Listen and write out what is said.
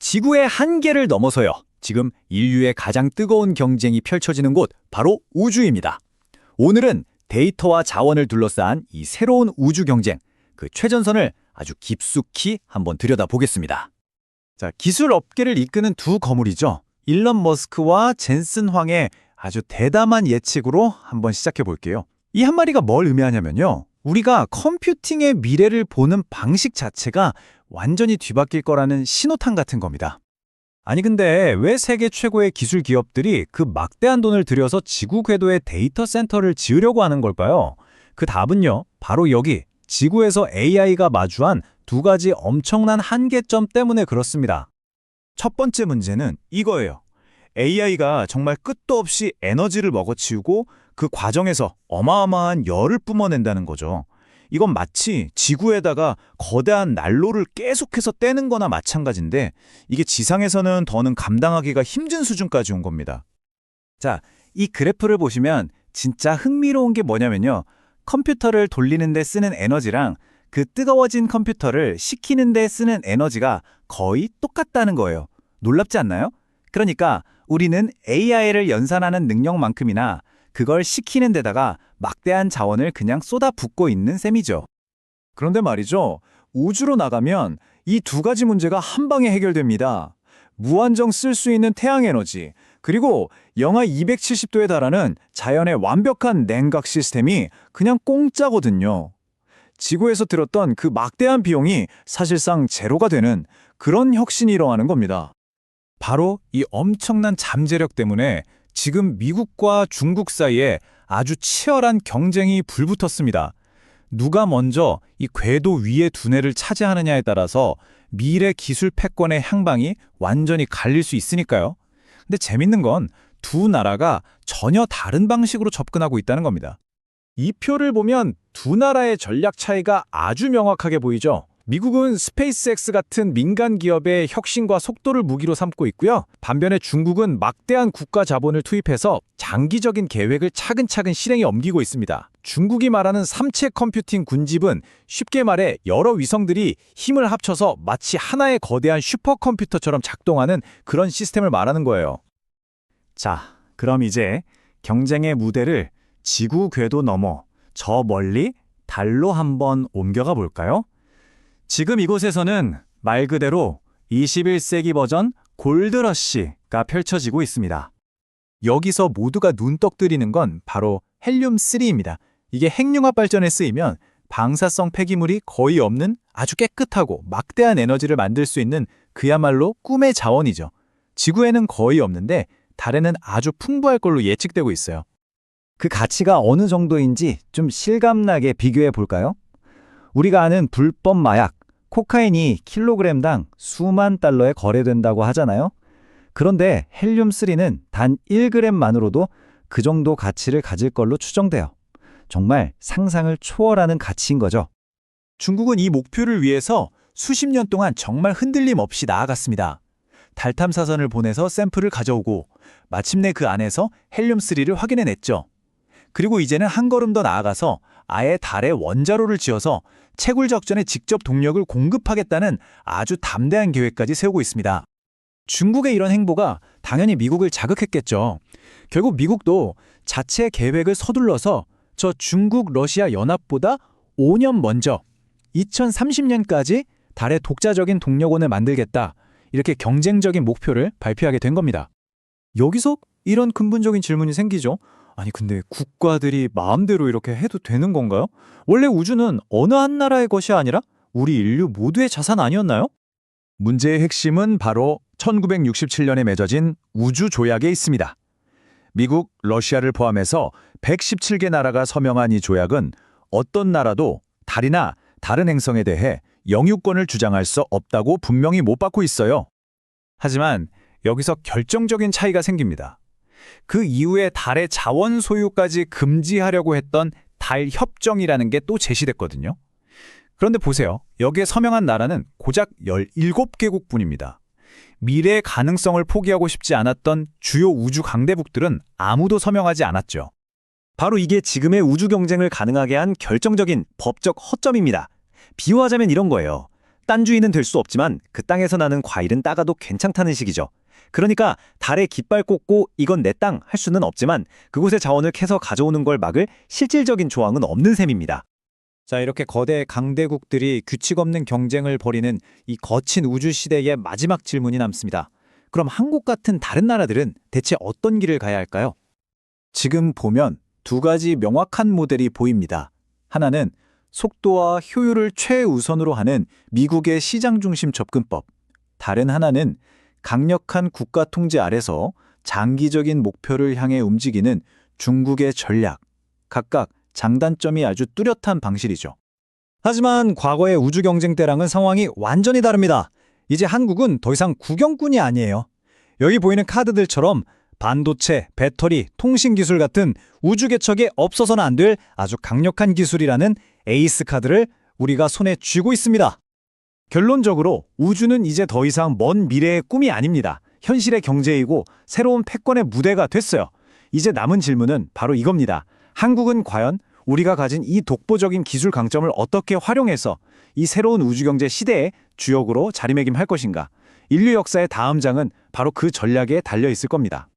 지구의 한계를 넘어서요. 지금 인류의 가장 뜨거운 경쟁이 펼쳐지는 곳, 바로 우주입니다. 오늘은 데이터와 자원을 둘러싼 이 새로운 우주 경쟁, 그 최전선을 아주 깊숙이 한번 들여다보겠습니다. 자, 기술 업계를 이끄는 두 거물이죠. 일론 머스크와 젠슨 황의 아주 대담한 예측으로 한번 시작해 볼게요. 이 한마디가 뭘 의미하냐면요. 우리가 컴퓨팅의 미래를 보는 방식 자체가 완전히 뒤바뀔 거라는 신호탄 같은 겁니다. 아니 근데 왜 세계 최고의 기술 기업들이 그 막대한 돈을 들여서 지구 궤도에 데이터 센터를 지으려고 하는 걸까요? 그 답은요, 바로 여기 지구에서 AI가 마주한 두 가지 엄청난 한계점 때문에 그렇습니다. 첫 번째 문제는 이거예요. AI가 정말 끝도 없이 에너지를 먹어치우고 그 과정에서 어마어마한 열을 뿜어낸다는 거죠. 이건 마치 지구에다가 거대한 난로를 계속해서 떼는 거나 마찬가지인데 이게 지상에서는 더는 감당하기가 힘든 수준까지 온 겁니다. 자, 이 그래프를 보시면 진짜 흥미로운 게 뭐냐면요. 컴퓨터를 돌리는 데 쓰는 에너지랑 그 뜨거워진 컴퓨터를 식히는 데 쓰는 에너지가 거의 똑같다는 거예요. 놀랍지 않나요? 그러니까 우리는 AI를 연산하는 능력만큼이나 그걸 식히는 데다가 막대한 자원을 그냥 쏟아붓고 있는 셈이죠. 그런데 말이죠. 우주로 나가면 이 두 가지 문제가 한 방에 해결됩니다. 무한정 쓸 수 있는 태양 에너지, 그리고 영하 270도에 달하는 자연의 완벽한 냉각 시스템이 그냥 공짜거든요. 지구에서 들었던 그 막대한 비용이 사실상 제로가 되는 그런 혁신이 일어나는 겁니다. 바로 이 엄청난 잠재력 때문에 지금 미국과 중국 사이에 아주 치열한 경쟁이 불붙었습니다. 누가 먼저 이 궤도 위의 두뇌를 차지하느냐에 따라서 미래 기술 패권의 향방이 완전히 갈릴 수 있으니까요. 근데 재밌는 건 두 나라가 전혀 다른 방식으로 접근하고 있다는 겁니다. 이 표를 보면 두 나라의 전략 차이가 아주 명확하게 보이죠. 미국은 스페이스X 같은 민간 기업의 혁신과 속도를 무기로 삼고 있고요. 반면에 중국은 막대한 국가 자본을 투입해서 장기적인 계획을 차근차근 실행에 옮기고 있습니다. 중국이 말하는 삼체 컴퓨팅 군집은 쉽게 말해 여러 위성들이 힘을 합쳐서 마치 하나의 거대한 슈퍼컴퓨터처럼 작동하는 그런 시스템을 말하는 거예요. 자, 그럼 이제 경쟁의 무대를 지구 궤도 넘어 저 멀리 달로 한번 옮겨가 볼까요? 지금 이곳에서는 말 그대로 21세기 버전 골드러시가 펼쳐지고 있습니다. 여기서 모두가 눈떡 들이는 건 바로 헬륨-3입니다. 이게 핵융합 발전에 쓰이면 방사성 폐기물이 거의 없는 아주 깨끗하고 막대한 에너지를 만들 수 있는 그야말로 꿈의 자원이죠. 지구에는 거의 없는데 달에는 아주 풍부할 걸로 예측되고 있어요. 그 가치가 어느 정도인지 좀 실감나게 비교해 볼까요? 우리가 아는 불법 마약, 코카인이 킬로그램당 수만 달러에 거래된다고 하잖아요. 그런데 헬륨-3는 단 1g만으로도 그 정도 가치를 가질 걸로 추정돼요. 정말 상상을 초월하는 가치인 거죠. 중국은 이 목표를 위해서 수십 년 동안 정말 흔들림 없이 나아갔습니다. 달 탐사선을 보내서 샘플을 가져오고 마침내 그 안에서 헬륨-3를 확인해냈죠. 그리고 이제는 한 걸음 더 나아가서 아예 달에 원자로를 지어서 채굴 적전에 직접 동력을 공급하겠다는 아주 담대한 계획까지 세우고 있습니다. 중국의 이런 행보가 당연히 미국을 자극했겠죠. 결국 미국도 자체 계획을 서둘러서 저 중국 러시아 연합보다 5년 먼저 2030년까지 달에 독자적인 동력원을 만들겠다, 이렇게 경쟁적인 목표를 발표하게 된 겁니다. 여기서 이런 근본적인 질문이 생기죠. 아니 근데 국가들이 마음대로 이렇게 해도 되는 건가요? 원래 우주는 어느 한 나라의 것이 아니라 우리 인류 모두의 자산 아니었나요? 문제의 핵심은 바로 1967년에 맺어진 우주조약에 있습니다. 미국, 러시아를 포함해서 117개 나라가 서명한 이 조약은 어떤 나라도 달이나 다른 행성에 대해 영유권을 주장할 수 없다고 분명히 못 받고 있어요. 하지만 여기서 결정적인 차이가 생깁니다. 그 이후에 달의 자원 소유까지 금지하려고 했던 달협정이라는 게 또 제시됐거든요. 그런데 보세요. 여기에 서명한 나라는 고작 17개국뿐입니다. 미래의 가능성을 포기하고 싶지 않았던 주요 우주 강대국들은 아무도 서명하지 않았죠. 바로 이게 지금의 우주 경쟁을 가능하게 한 결정적인 법적 허점입니다. 비유하자면 이런 거예요. 땅주인은 될 수 없지만 그 땅에서 나는 과일은 따가도 괜찮다는 식이죠. 그러니까 달에 깃발 꽂고 이건 내 땅 할 수는 없지만 그곳의 자원을 캐서 가져오는 걸 막을 실질적인 조항은 없는 셈입니다. 자, 이렇게 거대 강대국들이 규칙 없는 경쟁을 벌이는 이 거친 우주 시대의 마지막 질문이 남습니다. 그럼 한국 같은 다른 나라들은 대체 어떤 길을 가야 할까요? 지금 보면 두 가지 명확한 모델이 보입니다. 하나는 속도와 효율을 최우선으로 하는 미국의 시장 중심 접근법. 다른 하나는 강력한 국가 통제 아래서 장기적인 목표를 향해 움직이는 중국의 전략. 각각 장단점이 아주 뚜렷한 방식이죠. 하지만 과거의 우주 경쟁 때랑은 상황이 완전히 다릅니다. 이제 한국은 더 이상 구경꾼이 아니에요. 여기 보이는 카드들처럼 반도체, 배터리, 통신 기술 같은 우주 개척에 없어서는 안 될 아주 강력한 기술이라는 에이스 카드를 우리가 손에 쥐고 있습니다. 결론적으로 우주는 이제 더 이상 먼 미래의 꿈이 아닙니다. 현실의 경제이고 새로운 패권의 무대가 됐어요. 이제 남은 질문은 바로 이겁니다. 한국은 과연 우리가 가진 이 독보적인 기술 강점을 어떻게 활용해서 이 새로운 우주경제 시대의 주역으로 자리매김할 것인가? 인류 역사의 다음 장은 바로 그 전략에 달려 있을 겁니다.